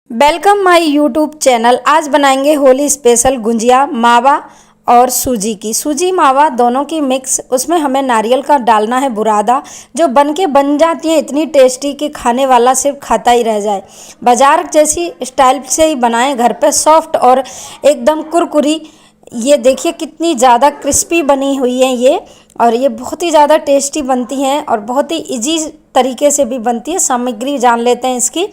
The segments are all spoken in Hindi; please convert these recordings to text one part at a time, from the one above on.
Welcome my YouTube channel. आज बनाएंगे होली स्पेशल गुंजिया मावा और सूजी की। सूजी मावा दोनों की मिक्स, उसमें हमें नारियल का डालना है बुरादा, जो बन जाती है इतनी टेस्टी कि खाने वाला सिर्फ खाता ही रह जाए। बाजार जैसी स्टाइल से ही बनाएं, घर पे सॉफ्ट और एकदम कुरकुरी। ये देखिए कितनी ज़्यादा क्रिस्पी बनी हुई है ये, और ये बहुत ही ज़्यादा टेस्टी बनती हैं और बहुत ही इजी तरीके से भी बनती है। सामग्री जान लेते हैं इसकी।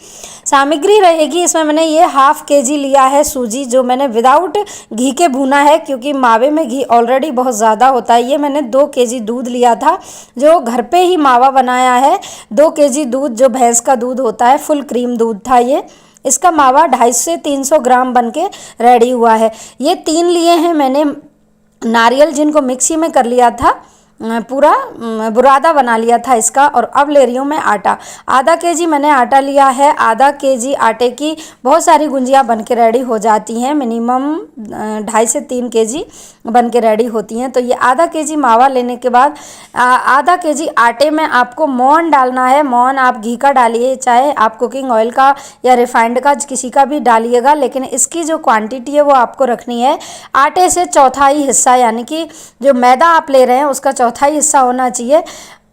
सामग्री रहेगी इसमें, मैंने ये हाफ केजी लिया है सूजी, जो मैंने विदाउट घी के भूना है, क्योंकि मावे में घी ऑलरेडी बहुत ज़्यादा होता है। ये मैंने 2 केजी दूध लिया था, जो घर पे ही मावा बनाया है। 2 केजी दूध, जो भैंस का दूध होता है, फुल क्रीम दूध था ये। इसका मावा 250 से 300 ग्राम बन के रेडी हुआ है। ये 3 लिए हैं मैंने नारियल, जिनको मिक्सी में कर लिया था, पूरा बुरादा बना लिया था इसका। और अब ले रही हूँ मैं आटा। आधा केजी मैंने आटा लिया है। आधा केजी आटे की बहुत सारी गुंजियाँ बन के रेडी हो जाती हैं, मिनिमम 2.5 से 3 केजी बन के रेडी होती हैं। तो ये आधा केजी मावा लेने के बाद आधा केजी आटे में आपको मोहन डालना है। मोहन आप घी का डालिए, चाहे आप कुकिंग ऑयल का या रिफाइंड का किसी का भी डालिएगा, लेकिन इसकी जो क्वांटिटी है वो आपको रखनी है आटे से चौथाई हिस्सा, यानी कि जो मैदा आप ले रहे हैं उसका चौथाई हिस्सा होना चाहिए,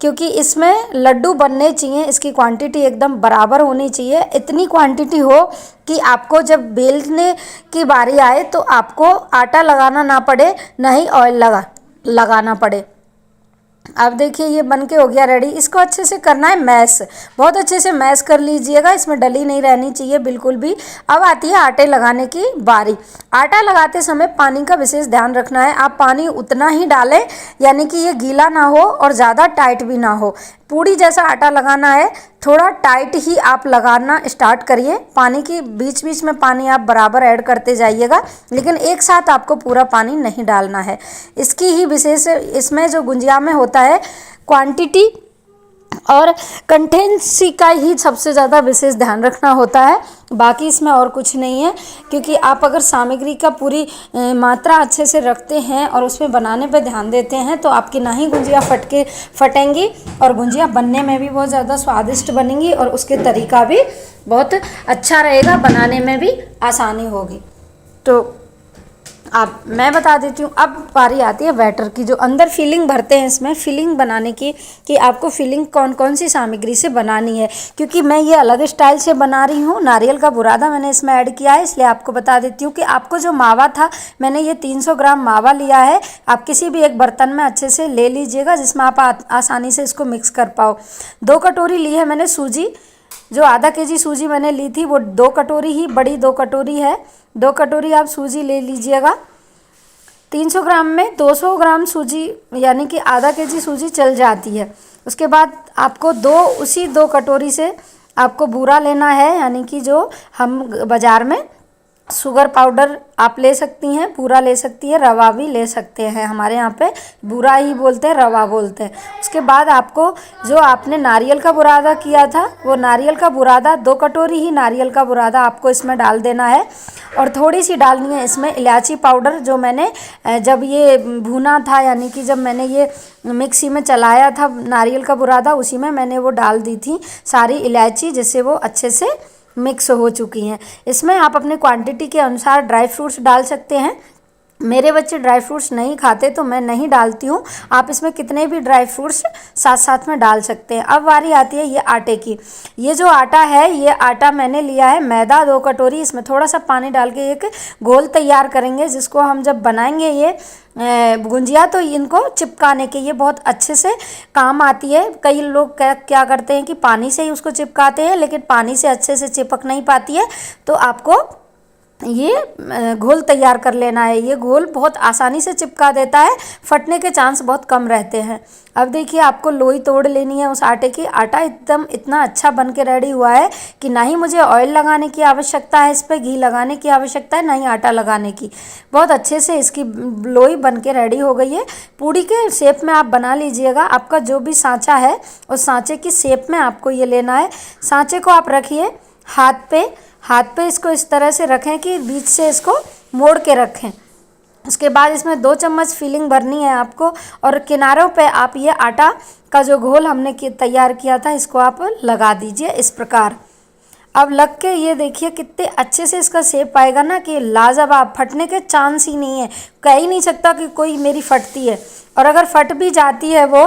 क्योंकि इसमें लड्डू बनने चाहिए। इसकी क्वांटिटी एकदम बराबर होनी चाहिए। इतनी क्वांटिटी हो कि आपको जब बेलने की बारी आए तो आपको आटा लगाना ना पड़े, ना ही ऑयल लगाना पड़े। अब देखिए ये बन के हो गया रेडी। इसको अच्छे से करना है मैश, बहुत अच्छे से मैश कर लीजिएगा, इसमें डली नहीं रहनी चाहिए बिल्कुल भी। अब आती है आटे लगाने की बारी। आटा लगाते समय पानी का विशेष ध्यान रखना है। आप पानी उतना ही डालें, यानी कि ये गीला ना हो और ज़्यादा टाइट भी ना हो। पूड़ी जैसा आटा लगाना है, थोड़ा टाइट ही आप लगाना स्टार्ट करिए। पानी की बीच बीच में पानी आप बराबर ऐड करते जाइएगा, लेकिन एक साथ आपको पूरा पानी नहीं डालना है। इसकी ही विशेष, इसमें जो गुंजिया में होता है क्वांटिटी और कंटेंसी का ही सबसे ज़्यादा विशेष ध्यान रखना होता है। बाकी इसमें और कुछ नहीं है, क्योंकि आप अगर सामग्री का पूरी मात्रा अच्छे से रखते हैं और उसमें बनाने पे ध्यान देते हैं तो आपकी ना ही गुंजिया फटेंगी और गुंजिया बनने में भी बहुत ज़्यादा स्वादिष्ट बनेंगी, और उसके तरीका भी बहुत अच्छा रहेगा, बनाने में भी आसानी होगी। तो मैं बता देती हूँ। अब बारी आती है बैटर की, जो अंदर फिलिंग भरते हैं इसमें, फिलिंग बनाने की, कि आपको फिलिंग कौन कौन सी सामग्री से बनानी है। क्योंकि मैं ये अलग स्टाइल से बना रही हूँ, नारियल का बुरादा मैंने इसमें ऐड किया है, इसलिए आपको बता देती हूँ कि आपको जो मावा था, मैंने ये 300 ग्राम मावा लिया है। आप किसी भी एक बर्तन में अच्छे से ले लीजिएगा, जिसमें आप आसानी से इसको मिक्स कर पाओ। 2 कटोरी ली है मैंने सूजी, जो आधा केजी सूजी मैंने ली थी वो 2 कटोरी ही, बड़ी 2 कटोरी है। 2 कटोरी आप सूजी ले लीजिएगा। 300 ग्राम में 200 ग्राम सूजी, यानी कि आधा केजी सूजी चल जाती है। उसके बाद आपको उसी 2 कटोरी से आपको बूरा लेना है, यानी कि जो हम बाज़ार में शुगर पाउडर आप ले सकती हैं, बूरा ले सकती है, रवा भी ले सकते हैं। हमारे यहाँ पे बूरा ही बोलते हैं, रवा बोलते हैं। उसके बाद आपको जो आपने नारियल का बुरादा किया था, वो नारियल का बुरादा 2 कटोरी ही नारियल का बुरादा आपको इसमें डाल देना है। और थोड़ी सी डालनी है इसमें इलायची पाउडर, जो मैंने जब ये भुना था, यानी कि जब मैंने ये मिक्सी में चलाया था नारियल का बुरादा, उसी में मैंने वो डाल दी थी सारी इलायची, जिससे वो अच्छे से मिक्स हो चुकी हैं। इसमें आप अपने क्वांटिटी के अनुसार ड्राई फ्रूट्स डाल सकते हैं। मेरे बच्चे ड्राई फ्रूट्स नहीं खाते तो मैं नहीं डालती हूँ। आप इसमें कितने भी ड्राई फ्रूट्स साथ साथ में डाल सकते हैं। अब बारी आती है ये आटे की। ये जो आटा है, ये आटा मैंने लिया है मैदा 2 कटोरी। इसमें थोड़ा सा पानी डाल के एक घोल तैयार करेंगे, जिसको हम जब बनाएंगे ये गुंजिया, तो इनको चिपकाने के ये बहुत अच्छे से काम आती है। कई लोग क्या करते हैं कि पानी से ही उसको चिपकाते हैं, लेकिन पानी से अच्छे से चिपक नहीं पाती है। तो आपको ये घोल तैयार कर लेना है। ये घोल बहुत आसानी से चिपका देता है, फटने के चांस बहुत कम रहते हैं। अब देखिए आपको लोई तोड़ लेनी है उस आटे की। आटा एकदम इतना अच्छा बन के रेडी हुआ है कि ना ही मुझे ऑयल लगाने की आवश्यकता है, इस पर घी लगाने की आवश्यकता है, ना ही आटा लगाने की। बहुत अच्छे से इसकी लोई बन के रेडी हो गई है। पूड़ी के शेप में आप बना लीजिएगा। आपका जो भी सांचा है उस सांचे की शेप में आपको ये लेना है। सांचे को आप रखिए हाथ पे इसको इस तरह से रखें कि बीच से इसको मोड़ के रखें। उसके बाद इसमें 2 चम्मच फिलिंग भरनी है आपको, और किनारों पे आप ये आटा का जो घोल हमने तैयार किया था, इसको आप लगा दीजिए इस प्रकार। अब लग के ये देखिए कितने अच्छे से इसका शेप आएगा ना कि लाजवाब, फटने के चांस ही नहीं है। कह ही नहीं सकता कि कोई मेरी फटती है। और अगर फट भी जाती है वो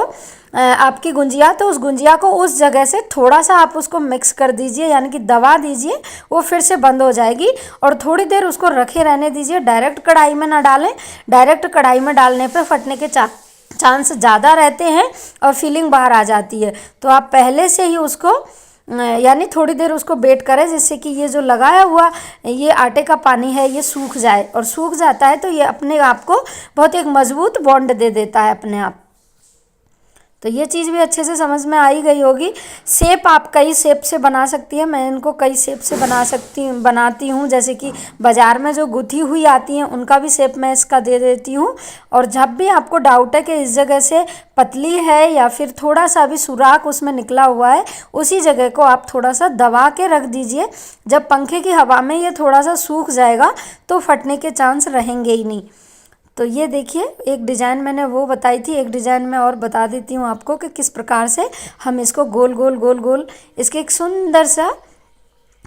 आपकी गुंजिया, तो उस गुंजिया को उस जगह से थोड़ा सा आप उसको मिक्स कर दीजिए, यानी कि दबा दीजिए, वो फिर से बंद हो जाएगी। और थोड़ी देर उसको रखे रहने दीजिए, डायरेक्ट कढ़ाई में ना डालें। डायरेक्ट कढ़ाई में डालने पर फटने के चांस ज़्यादा रहते हैं और फीलिंग बाहर आ जाती है। तो आप पहले से ही उसको यानी थोड़ी देर उसको बेट करें, जिससे कि ये जो लगाया हुआ ये आटे का पानी है ये सूख जाए। और सूख जाता है तो ये अपने आप को बहुत एक मजबूत बॉन्ड दे देता है अपने आप। तो ये चीज़ भी अच्छे से समझ में आई गई होगी। शेप आप कई शेप से बना सकती है, मैं इनको कई शेप से बनाती हूँ। जैसे कि बाज़ार में जो गुथी हुई आती हैं उनका भी शेप मैं इसका दे देती हूँ। और जब भी आपको डाउट है कि इस जगह से पतली है या फिर थोड़ा सा भी सुराख उसमें निकला हुआ है, उसी जगह को आप थोड़ा सा दबा के रख दीजिए। जब पंखे की हवा में ये थोड़ा सा सूख जाएगा तो फटने के चांस रहेंगे ही नहीं। तो ये देखिए, एक डिज़ाइन मैंने वो बताई थी, एक डिज़ाइन मैं और बता देती हूँ आपको कि किस प्रकार से हम इसको गोल गोल गोल गोल इसके एक सुंदर सा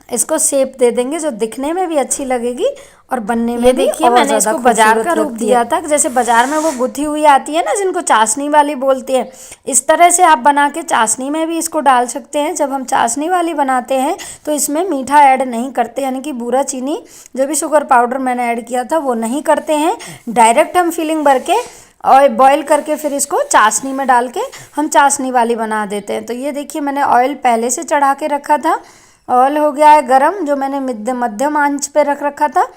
इसको शेप दे देंगे, जो दिखने में भी अच्छी लगेगी और बनने में भी। देखिए मैंने इसको बाजार का रूप दिया था, जैसे बाजार में वो गुथी हुई आती है ना, जिनको चाशनी वाली बोलते हैं, इस तरह से आप बना के चाशनी में भी इसको डाल सकते हैं। जब हम चाशनी वाली बनाते हैं तो इसमें मीठा ऐड नहीं करते, यानी कि बूरा चीनी जो भी शुगर पाउडर मैंने ऐड किया था वो नहीं करते हैं। डायरेक्ट हम फिलिंग भर के और बॉईल करके फिर इसको चाशनी में डाल के हम चाशनी वाली बना देते हैं। तो ये देखिए, मैंने ऑयल पहले से चढ़ा के रखा था, ऑयल हो गया है गरम, जो मैंने मध्यम आंच पे रख रखा था।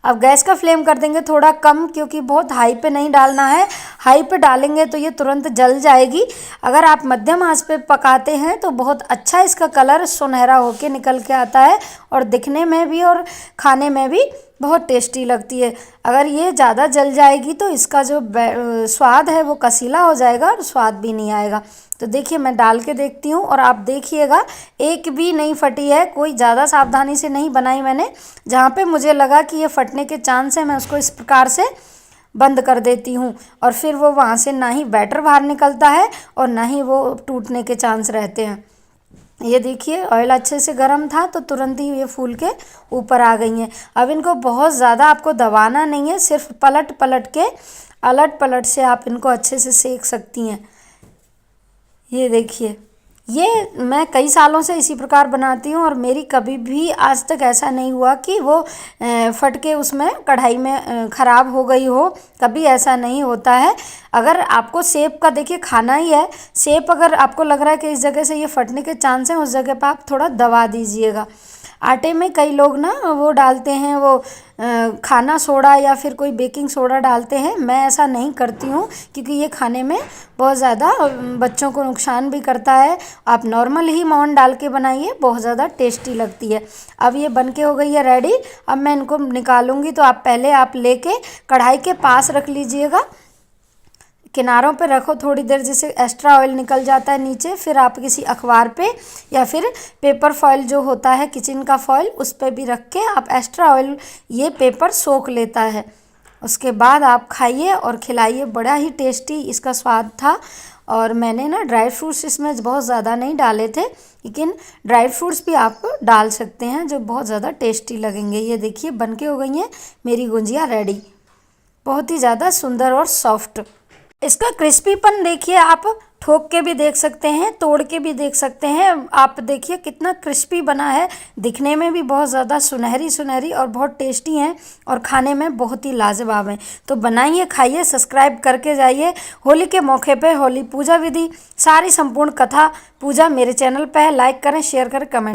अब गैस का फ्लेम कर देंगे थोड़ा कम, क्योंकि बहुत हाई पे नहीं डालना है। हाई पे डालेंगे तो ये तुरंत जल जाएगी। अगर आप मध्यम आंच पे पकाते हैं तो बहुत अच्छा इसका कलर सुनहरा होके निकल के आता है और दिखने में भी और खाने में भी बहुत टेस्टी लगती है। अगर ये ज़्यादा जल जाएगी तो इसका जो स्वाद है वो कसीला हो जाएगा और स्वाद भी नहीं आएगा। तो देखिए, मैं डाल के देखती हूँ और आप देखिएगा, एक भी नहीं फटी है। कोई ज़्यादा सावधानी से नहीं बनाई मैंने। जहाँ पे मुझे लगा कि ये फटने के चांस है, मैं उसको इस प्रकार से बंद कर देती हूँ और फिर वो वहाँ से ना ही बैटर बाहर निकलता है और ना ही वो टूटने के चांस रहते हैं। ये देखिए, ऑयल अच्छे से गर्म था तो तुरंत ही ये फूल के ऊपर आ गई हैं। अब इनको बहुत ज़्यादा आपको दबाना नहीं है, सिर्फ पलट पलट के अलट पलट से आप इनको अच्छे से सेक सकती हैं। ये देखिए, ये मैं कई सालों से इसी प्रकार बनाती हूँ और मेरी कभी भी आज तक ऐसा नहीं हुआ कि वो फट के उसमें कढ़ाई में ख़राब हो गई हो। कभी ऐसा नहीं होता है। अगर आपको सेब का देखिए खाना ही है, सेब अगर आपको लग रहा है कि इस जगह से ये फटने के चांस हैं, उस जगह पर आप थोड़ा दबा दीजिएगा। आटे में कई लोग ना वो डालते हैं, वो खाना सोडा या फिर कोई बेकिंग सोडा डालते हैं। मैं ऐसा नहीं करती हूँ, क्योंकि ये खाने में बहुत ज़्यादा बच्चों को नुकसान भी करता है। आप नॉर्मल ही मोहन डाल के बनाइए, बहुत ज़्यादा टेस्टी लगती है। अब ये बनके हो गई है रेडी। अब मैं इनको निकालूंगी, तो आप पहले लेके कढ़ाई के पास रख लीजिएगा, किनारों पे रखो थोड़ी देर, जिससे एक्स्ट्रा ऑयल निकल जाता है नीचे। फिर आप किसी अखबार पे या फिर पेपर फॉइल जो होता है किचन का फॉइल, उस पे भी रख के आप एक्स्ट्रा ऑयल, ये पेपर सोख लेता है। उसके बाद आप खाइए और खिलाइए। बड़ा ही टेस्टी इसका स्वाद था। और मैंने ना ड्राई फ्रूट्स इसमें बहुत ज़्यादा नहीं डाले थे, लेकिन ड्राई फ्रूट्स भी आप डाल सकते हैं जो बहुत ज़्यादा टेस्टी लगेंगे। ये देखिए, बनके हो गई हैं मेरी गुंजिया रेडी, बहुत ही ज़्यादा सुंदर और सॉफ्ट। इसका क्रिस्पीपन देखिए, आप ठोक के भी देख सकते हैं, तोड़ के भी देख सकते हैं। आप देखिए कितना क्रिस्पी बना है, दिखने में भी बहुत ज़्यादा सुनहरी सुनहरी और बहुत टेस्टी हैं और खाने में बहुत ही लाजवाब हैं। तो बनाइए, खाइए, सब्सक्राइब करके जाइए। होली के मौके पे होली पूजा विधि, सारी संपूर्ण कथा पूजा मेरे चैनल पे है। लाइक करें, शेयर करें, कमेंट